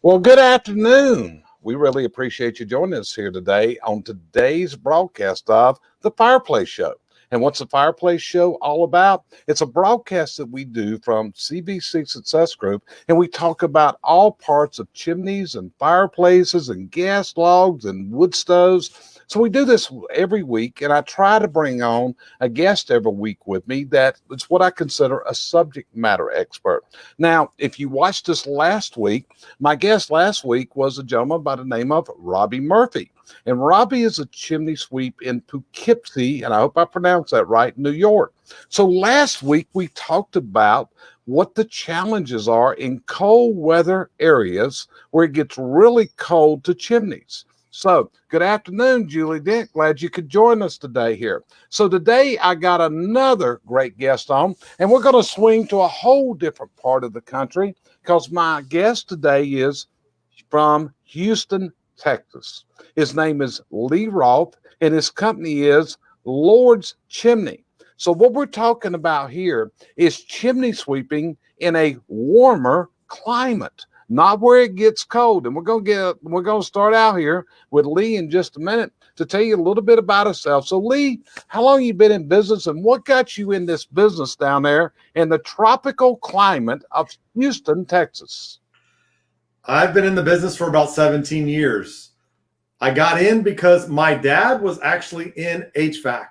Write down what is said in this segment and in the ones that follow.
Well, good afternoon. We really appreciate you joining us here today on today's broadcast of the Fireplace Show. And what's the Fireplace Show all about? It's a broadcast that we do from CBC Success Group, and we talk about all parts of chimneys and fireplaces and gas logs and wood stoves. So we do this every week, and I try to bring on a guest every week with me that is what I consider a subject matter expert. Now, if you watched us last week, my guest last week was a gentleman by the name of Robbie Murphy. And Robbie is a chimney sweep in Poughkeepsie, and I hope I pronounced that right, New York. So last week we talked about what the challenges are in cold weather areas where it gets really cold to chimneys. So good afternoon, Julie Dent. Glad you could join us today here. So today I got another great guest on, and we're going to swing to a whole different part of the country because my guest today is from Houston, Texas. His name is Lee Roff, and his company is Lord's Chimney. So what we're talking about here is chimney sweeping in a warmer climate, not where it gets cold. And we're going to start out here with Lee in just a minute to tell you a little bit about himself. So Lee, how long have you been in business, and what got you in this business down there in the tropical climate of Houston, Texas? I've been in the business for about 17 years. I got in because my dad was actually in HVAC,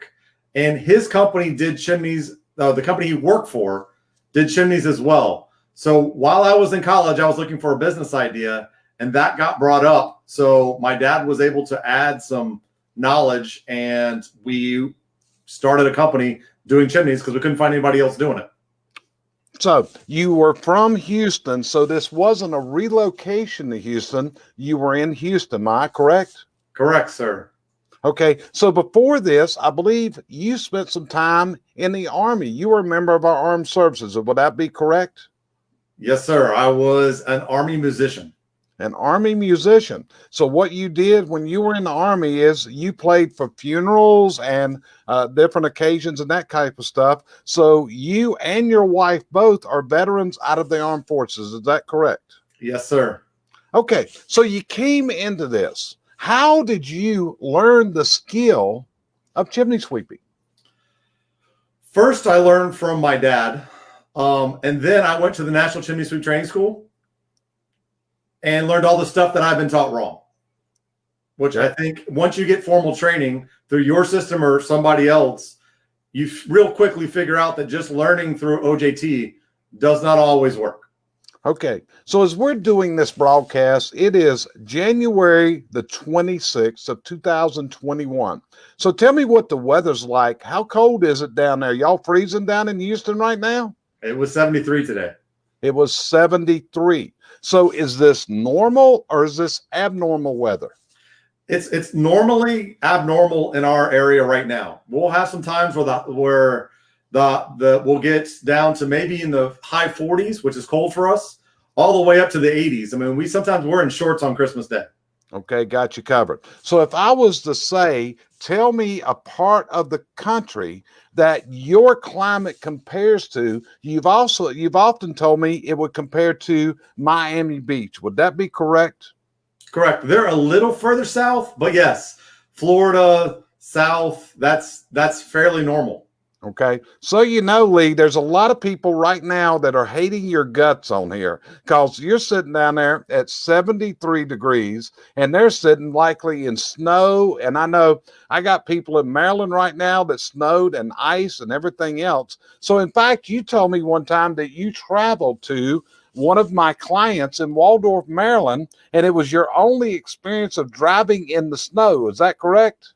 and his company did chimneys. The company he worked for did chimneys as well. So while I was in college, I was looking for a business idea, and that got brought up. So my dad was able to add some knowledge, and we started a company doing chimneys because we couldn't find anybody else doing it. So you were from Houston, so this wasn't a relocation to Houston. You were in Houston, am I correct? Correct, sir. Okay, so before this, I believe you spent some time in the Army. You were a member of our armed services. Would that be correct? Yes, sir. I was an Army musician. An Army musician. So what you did when you were in the Army is you played for funerals and different occasions and that type of stuff. So you and your wife both are veterans out of the armed forces. Is that correct? Yes, sir. Okay. So you came into this. How did you learn the skill of chimney sweeping? First, I learned from my dad. And then I went to the National Chimney Sweep Training School and learned all the stuff that I've been taught wrong, which I think once you get formal training through your system or somebody else, you real quickly figure out that just learning through OJT does not always work. Okay. So as we're doing this broadcast, it is January the 26th of 2021. So tell me what the weather's like. How cold is it down there? Y'all freezing down in Houston right now? It was 73 today. It was 73. So is this normal or is this abnormal weather? It's normally abnormal in our area right now. We'll have some times where we'll get down to maybe in the high 40s, which is cold for us, all the way up to the 80s. I mean, we're in shorts on Christmas Day. Okay, got you covered. So if I was to say, tell me a part of the country that your climate compares to, you've often told me it would compare to Miami Beach. Would that be correct? Correct. They're a little further south, but yes, Florida, South, that's fairly normal. Okay. So, Lee, there's a lot of people right now that are hating your guts on here because you're sitting down there at 73 degrees and they're sitting likely in snow. And I know I got people in Maryland right now that snowed and ice and everything else. So, in fact, you told me one time that you traveled to one of my clients in Waldorf, Maryland, and it was your only experience of driving in the snow. Is that correct?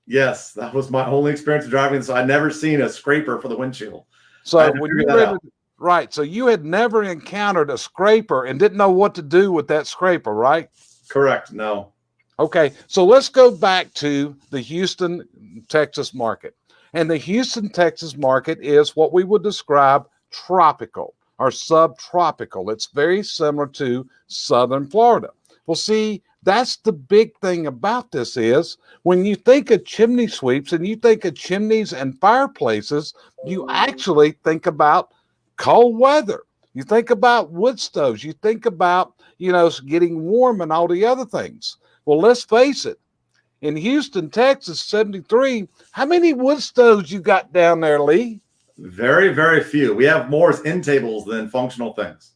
Yes, that was my only experience of driving. So I'd never seen a scraper for the windshield. So when you were right, so you had never encountered a scraper and didn't know what to do with that scraper, right? Correct. No. Okay, so let's go back to the Houston, Texas market. And the Houston, Texas market is what we would describe tropical or subtropical. It's very similar to southern Florida. Well, see, that's the big thing about this is when you think of chimney sweeps and you think of chimneys and fireplaces, you actually think about cold weather. You think about wood stoves. You think about, getting warm and all the other things. Well, let's face it. In Houston, Texas, 73, how many wood stoves you got down there, Lee? Very, very few. We have more as end tables than functional things.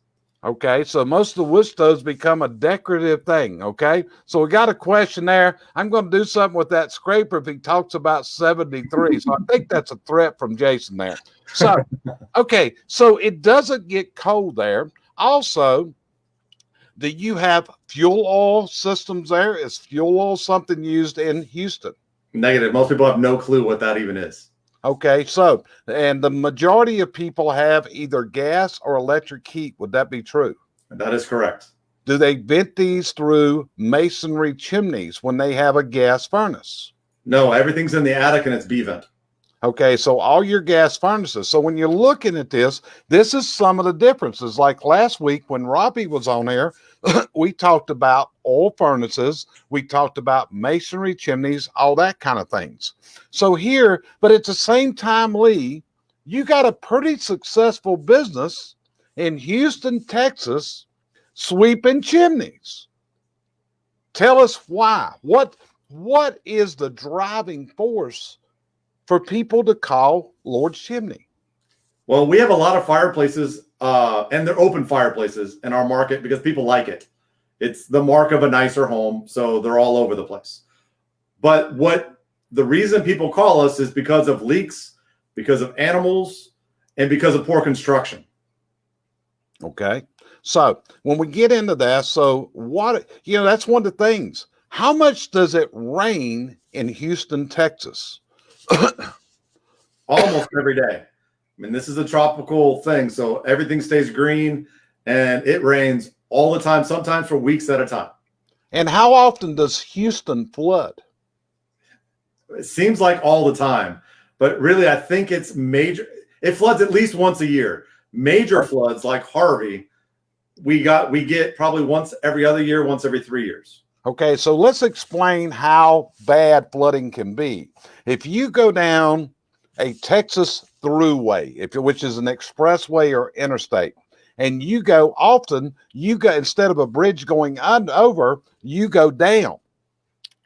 Okay, so most of the wood stoves become a decorative thing, okay? So we got a question there. I'm going to do something with that scraper if he talks about 73. So I think that's a threat from Jason there. So, okay, so it doesn't get cold there. Also, do you have fuel oil systems there? Is fuel oil something used in Houston? Negative. Most people have no clue what that even is. Okay, so, and the majority of people have either gas or electric heat. Would that be true? That is correct. Do they vent these through masonry chimneys when they have a gas furnace? No, everything's in the attic and it's B-vent. Okay, so all your gas furnaces. So when you're looking at this is some of the differences. Like last week when Robbie was on there, we talked about oil furnaces, we talked about masonry chimneys, all that kind of things. So here, but at the same time, Lee, you got a pretty successful business in Houston, Texas, sweeping chimneys. Tell us why. What is the driving force for people to call Lord's Chimney? Well, we have a lot of fireplaces, and they're open fireplaces in our market because people like it. It's the mark of a nicer home, so they're all over the place. But the reason people call us is because of leaks, because of animals, and because of poor construction. Okay. So when we get into that, so that's one of the things. How much does it rain in Houston, Texas? Almost every day. I mean, this is a tropical thing, so everything stays green and it rains all the time, sometimes for weeks at a time. And how often does Houston flood? It seems like all the time, but really I think it's major. It floods at least once a year. Major floods like Harvey, we get probably once every other year, once every 3 years. Okay, so let's explain how bad flooding can be. If you go down a Texas thruway, which is an expressway or interstate, and you go instead of a bridge going over, you go down.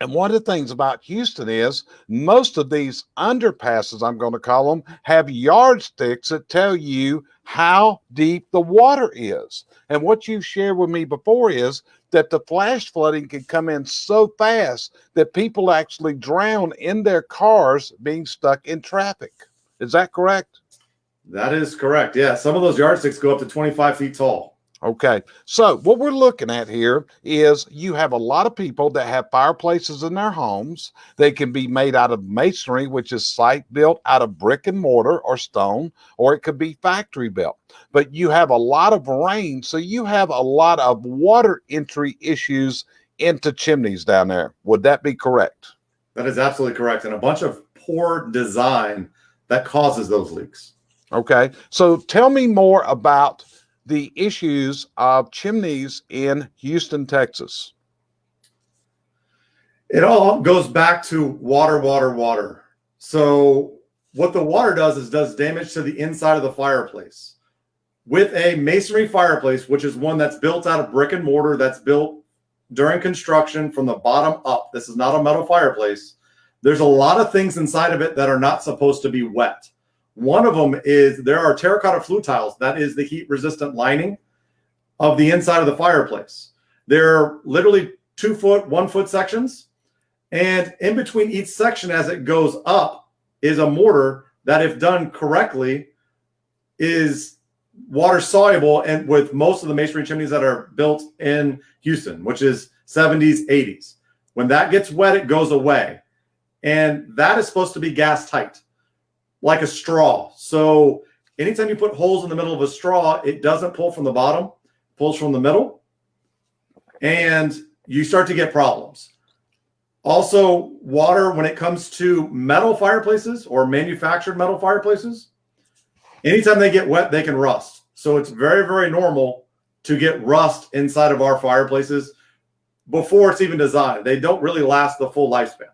And one of the things about Houston is most of these underpasses, I'm going to call them, have yardsticks that tell you how deep the water is. And what you've shared with me before is that the flash flooding can come in so fast that people actually drown in their cars being stuck in traffic. Is that correct? That is correct. Yeah, some of those yardsticks go up to 25 feet tall. Okay, so what we're looking at here is you have a lot of people that have fireplaces in their homes. They can be made out of masonry, which is site built out of brick and mortar or stone, or it could be factory built. But you have a lot of rain, so you have a lot of water entry issues into chimneys down there. Would that be correct? That is absolutely correct, and a bunch of poor design that causes those leaks. Okay, so tell me more about the issues of chimneys in Houston, Texas. It all goes back to water. So what the water does damage to the inside of the fireplace. With a masonry fireplace, which is one that's built out of brick and mortar, that's built during construction from the bottom up. This is not a metal fireplace. There's a lot of things inside of it that are not supposed to be wet. One of them is there are terracotta flue tiles. That is the heat resistant lining of the inside of the fireplace. They're literally 2 foot, 1 foot sections. And in between each section as it goes up is a mortar that, if done correctly, is water soluble, and with most of the masonry chimneys that are built in Houston, which is 70s, 80s. When that gets wet, it goes away. And that is supposed to be gas tight, like a straw. So anytime you put holes in the middle of a straw, it doesn't pull from the bottom, it pulls from the middle, and you start to get problems. Also, water, when it comes to metal fireplaces or manufactured metal fireplaces, anytime they get wet, they can rust. So it's very, very normal to get rust inside of our fireplaces before it's even designed. They don't really last the full lifespan.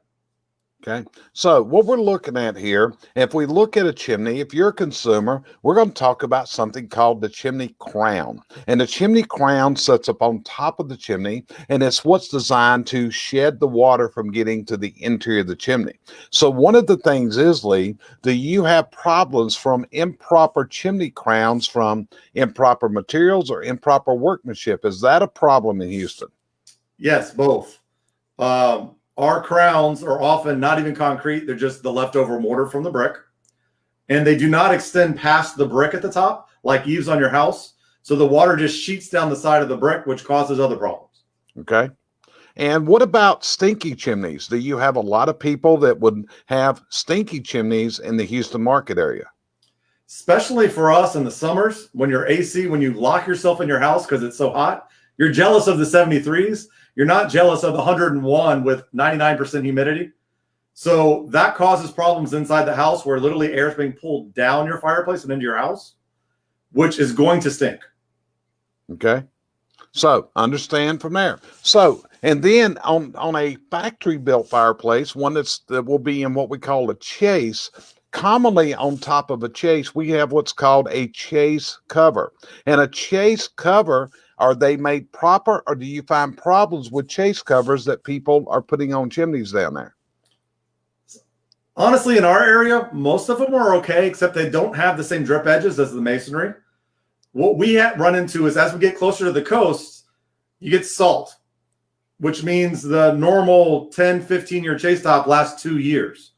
Okay. So what we're looking at here, if we look at a chimney, if you're a consumer, we're going to talk about something called the chimney crown. And the chimney crown sits up on top of the chimney, and it's what's designed to shed the water from getting to the interior of the chimney. So one of the things is, Lee, do you have problems from improper chimney crowns, from improper materials or improper workmanship? Is that a problem in Houston? Yes, both. Our crowns are often not even concrete. They're just the leftover mortar from the brick. And they do not extend past the brick at the top, like eaves on your house. So the water just sheets down the side of the brick, which causes other problems. Okay. And what about stinky chimneys? Do you have a lot of people that would have stinky chimneys in the Houston market area? Especially for us in the summers, when you're AC, when you lock yourself in your house because it's so hot, you're jealous of the 73s. You're not jealous of the 101 with 99% humidity. So that causes problems inside the house where literally air is being pulled down your fireplace and into your house, which is going to stink. Okay. So understand from there. So, and then on a factory built fireplace, one that will be in what we call a chase, commonly on top of a chase, we have what's called a chase cover. And a chase cover, are they made proper, or do you find problems with chase covers that people are putting on chimneys down there? Honestly, in our area, most of them are okay, except they don't have the same drip edges as the masonry. What we run into is as we get closer to the coast, you get salt, which means the normal 10, 15-year chase top lasts 2 years.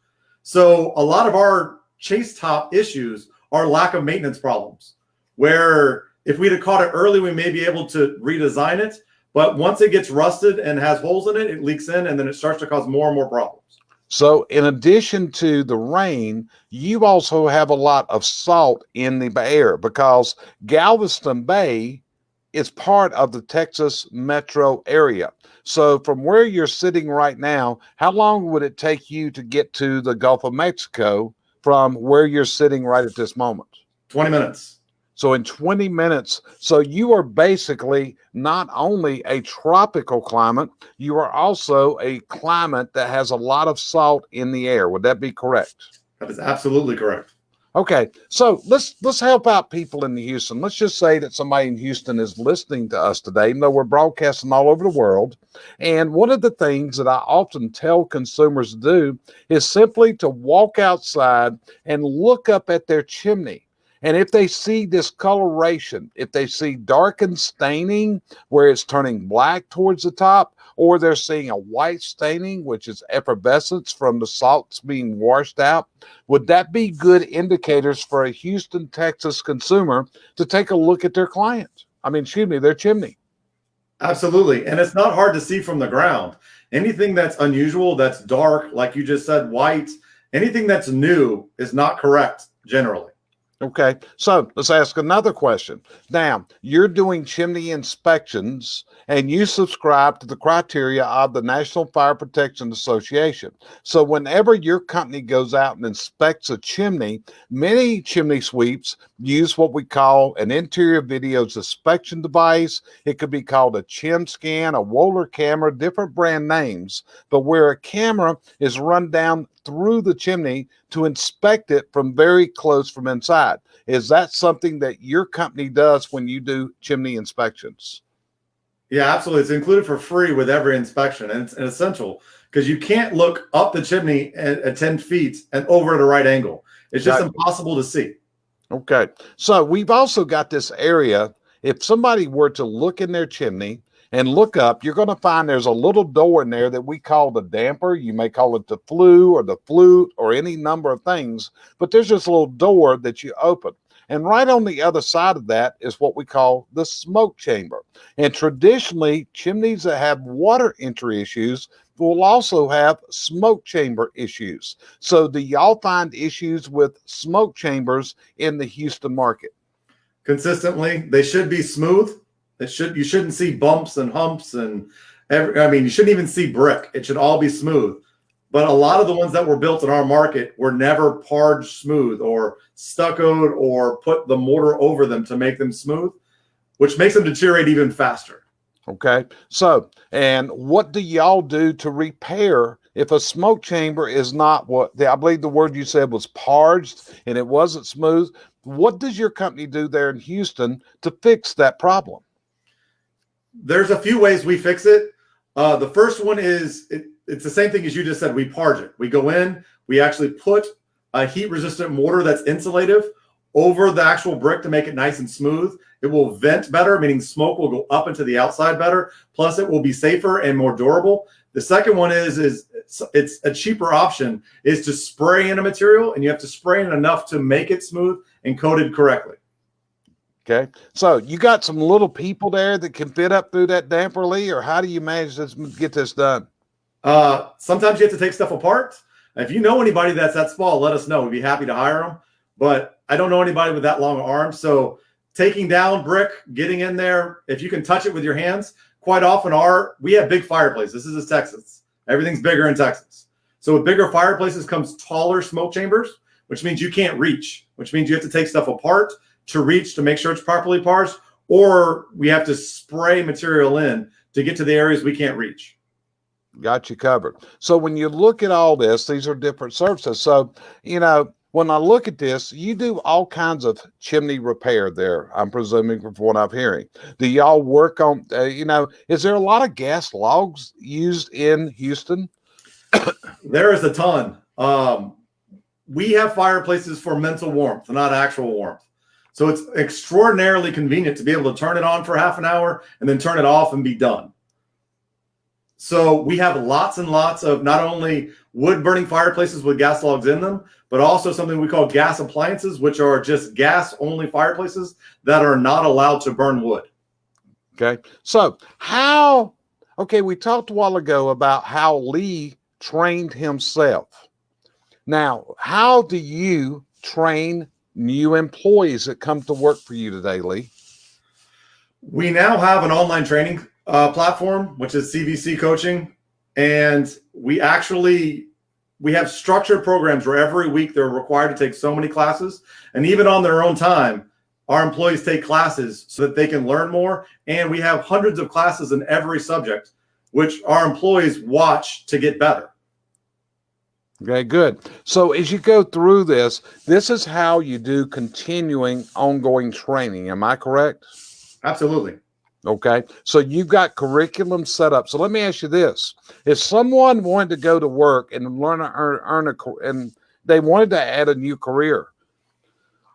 So a lot of our chase top issues are lack of maintenance problems, where if we'd have caught it early, we may be able to redesign it. But once it gets rusted and has holes in it, it leaks in, and then it starts to cause more and more problems. So in addition to the rain, you also have a lot of salt in the air, because Galveston Bay is part of the Texas metro area. So from where you're sitting right now, how long would it take you to get to the Gulf of Mexico from where you're sitting right at this moment? 20 minutes. So in 20 minutes, so you are basically not only a tropical climate, you are also a climate that has a lot of salt in the air. Would that be correct? That is absolutely correct. Okay, so let's help out people in Houston. Let's just say that somebody in Houston is listening to us today, even though we're broadcasting all over the world. And one of the things that I often tell consumers to do is simply to walk outside and look up at their chimney. And if they see discoloration, if they see darkened staining where it's turning black towards the top, or they're seeing a white staining, which is effervescence from the salts being washed out, would that be good indicators for a Houston, Texas consumer to take a look at their their chimney? Absolutely. And it's not hard to see from the ground. Anything that's unusual, that's dark, like you just said, white, anything that's new is not correct generally. Okay, so let's ask another question. Now, you're doing chimney inspections and you subscribe to the criteria of the National Fire Protection Association. So whenever your company goes out and inspects a chimney, many chimney sweeps use what we call an interior video inspection device. It could be called a chim scan, a Wohler camera, different brand names, but where a camera is run down through the chimney to inspect it from very close from inside. Is that something that your company does when you do chimney inspections? Yeah, absolutely. It's included for free with every inspection, and it's essential because you can't look up the chimney at 10 feet and over at a right angle. It's just impossible to see. Okay. So we've also got this area. If somebody were to look in their chimney and look up, you're going to find there's a little door in there that we call the damper. You may call it the flue or the flute or any number of things, but there's this little door that you open. And right on the other side of that is what we call the smoke chamber. And traditionally, chimneys that have water entry issues will also have smoke chamber issues. So do y'all find issues with smoke chambers in the Houston market? Consistently, they should be smooth. You shouldn't see bumps and humps and you shouldn't even see brick. It should all be smooth. But a lot of the ones that were built in our market were never parged smooth or stuccoed or put the mortar over them to make them smooth, which makes them deteriorate even faster. Okay. So, and what do y'all do to repair if a smoke chamber is not I believe the word you said was parged and it wasn't smooth, what does your company do there in Houston to fix that problem? There's a few ways we fix it. The first one is it's the same thing as you just said. We parge it. We go in, we actually put a heat resistant mortar that's insulative over the actual brick to make it nice and smooth. It will vent better, meaning smoke will go up into the outside better. Plus it will be safer and more durable. The second one is it's a cheaper option is to spray in a material, and you have to spray in enough to make it smooth and coated correctly. Okay. So you got some little people there that can fit up through that damper, Lee, or how do you manage to get this done? Sometimes you have to take stuff apart. If you know anybody that's that small, let us know. We'd be happy to hire them. But I don't know anybody with that long arms. So taking down brick, getting in there, if you can touch it with your hands, quite often we have big fireplaces. This is Texas. Everything's bigger in Texas. So with bigger fireplaces comes taller smoke chambers, which means you can't reach, which means you have to take stuff apart to reach to make sure it's properly parged, or we have to spray material in to get to the areas we can't reach. Got you covered. So when you look at all this, these are different services. So, when I look at this, you do all kinds of chimney repair there, I'm presuming, from what I'm hearing. Do y'all work on, is there a lot of gas logs used in Houston? There is a ton. We have fireplaces for mental warmth, not actual warmth. So it's extraordinarily convenient to be able to turn it on for half an hour and then turn it off and be done. So we have lots and lots of not only wood burning fireplaces with gas logs in them, but also something we call gas appliances, which are just gas only fireplaces that are not allowed to burn wood. Okay. So we talked a while ago about how Lee trained himself. Now, how do you train new employees that come to work for you today, Lee? We now have an online training platform, which is CVC coaching. And we have structured programs where every week they're required to take so many classes. And even on their own time, our employees take classes so that they can learn more. And we have hundreds of classes in every subject, which our employees watch to get better. Okay, good. So as you go through this is how you do continuing ongoing training. Am I correct? Absolutely. Okay. So you've got curriculum set up. So let me ask you this. If someone wanted to go to work and learn and they wanted to add a new career,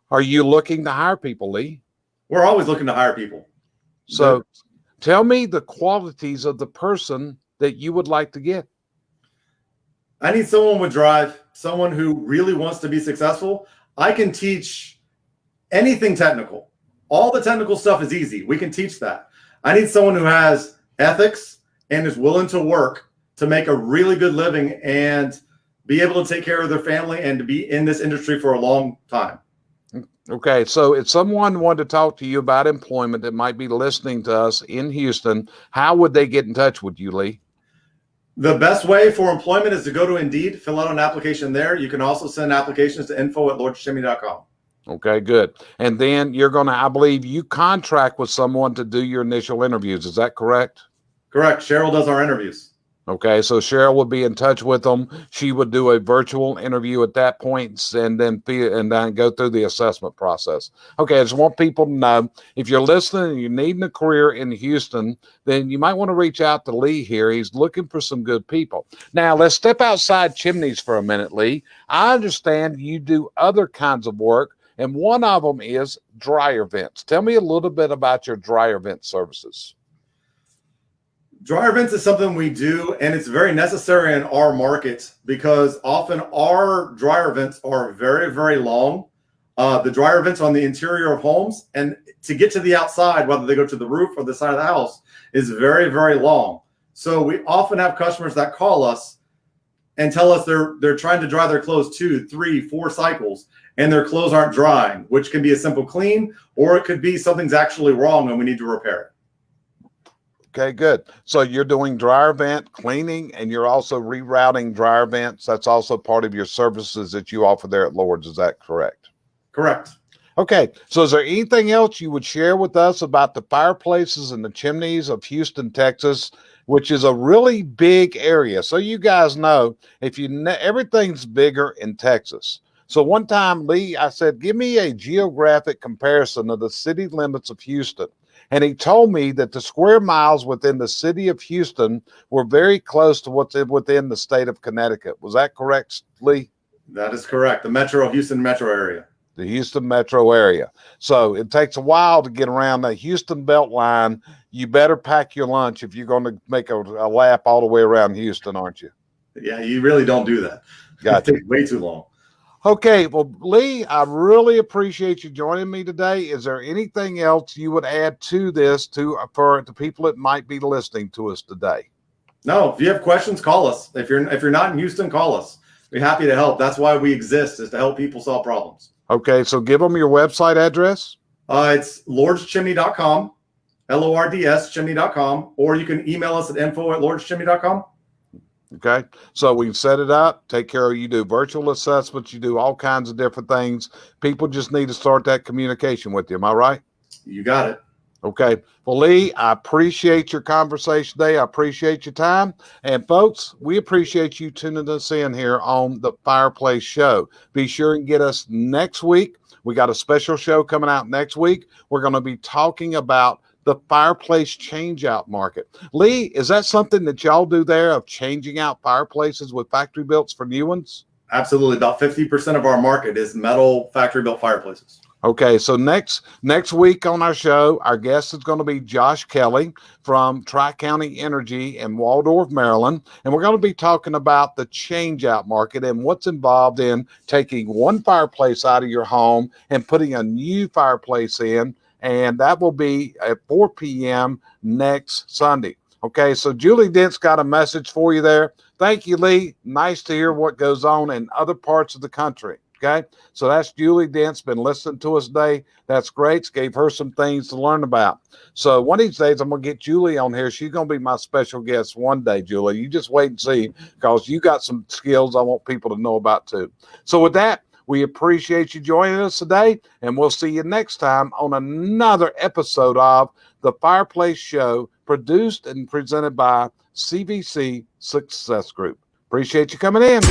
are you looking to hire people, Lee? We're always looking to hire people. So tell me the qualities of the person that you would like to get. I need someone with drive, someone who really wants to be successful. I can teach anything technical. All the technical stuff is easy. We can teach that. I need someone who has ethics and is willing to work to make a really good living and be able to take care of their family and to be in this industry for a long time. Okay, so if someone wanted to talk to you about employment that might be listening to us in Houston, how would they get in touch with you, Lee? The best way for employment is to go to Indeed, fill out an application there. You can also send applications to info@lordschimney.com. Okay, good. And then you're going to, I believe you contract with someone to do your initial interviews. Is that correct? Correct. Cheryl does our interviews. Okay, so Cheryl would be in touch with them. She would do a virtual interview at that point and then go through the assessment process. Okay, I just want people to know, if you're listening and you're needing a career in Houston, then you might want to reach out to Lee here. He's looking for some good people. Now, let's step outside chimneys for a minute, Lee. I understand you do other kinds of work, and one of them is dryer vents. Tell me a little bit about your dryer vent services. Dryer vents is something we do, and it's very necessary in our market because often our dryer vents are very, very long. The dryer vents on the interior of homes, and to get to the outside, whether they go to the roof or the side of the house, is very, very long. So we often have customers that call us and tell us they're trying to dry their clothes 2, 3, 4 cycles, and their clothes aren't drying, which can be a simple clean, or it could be something's actually wrong and we need to repair it. Okay, good. So you're doing dryer vent cleaning, and you're also rerouting dryer vents. That's also part of your services that you offer there at Lord's. Is that correct? Correct. Okay. So is there anything else you would share with us about the fireplaces and the chimneys of Houston, Texas, which is a really big area. So you guys know, if everything's bigger in Texas. So one time, Lee, I said, give me a geographic comparison of the city limits of Houston. And he told me that the square miles within the city of Houston were very close to what's within the state of Connecticut. Was that correct, Lee? That is correct. The Houston metro area. The Houston metro area. So it takes a while to get around the Houston belt line. You better pack your lunch if you're going to make a lap all the way around Houston, aren't you? Yeah, you really don't do that. Gotcha. It takes way too long. Okay, well, Lee, I really appreciate you joining me today. Is there anything else you would add to this for the people that might be listening to us today? No, if you have questions, call us. If you're not in Houston, call us. We're happy to help. That's why we exist, is to help people solve problems. Okay, so give them your website address. It's lordschimney.com, LORDS chimney.com, or you can email us at info@lordschimney.com. Okay, so we've set it up. Take care of you. Do virtual assessments. You do all kinds of different things. People just need to start that communication with you. Am I right? You got it. Okay. Well, Lee, I appreciate your conversation today. I appreciate your time. And folks, we appreciate you tuning us in here on the Fireplace Show. Be sure and get us next week. We got a special show coming out next week. We're going to be talking about the fireplace change-out market. Lee, is that something that y'all do there, of changing out fireplaces with factory builds for new ones? Absolutely. About 50% of our market is metal factory built fireplaces. Okay, so next week on our show, our guest is going to be Josh Kelly from Tri-County Energy in Waldorf, Maryland. And we're going to be talking about the change-out market and what's involved in taking one fireplace out of your home and putting a new fireplace in. And that will be at 4 p.m. next Sunday. Okay, so Julie Dent's got a message for you there. Thank you, Lee. Nice to hear what goes on in other parts of the country. Okay, so that's Julie Dent's been listening to us today. That's great. Gave her some things to learn about. So one of these days, I'm going to get Julie on here. She's going to be my special guest one day, Julie. You just wait and see, because you got some skills I want people to know about too. So with that, we appreciate you joining us today, and we'll see you next time on another episode of the Fireplace Show, produced and presented by CVC Success Group. Appreciate you coming in.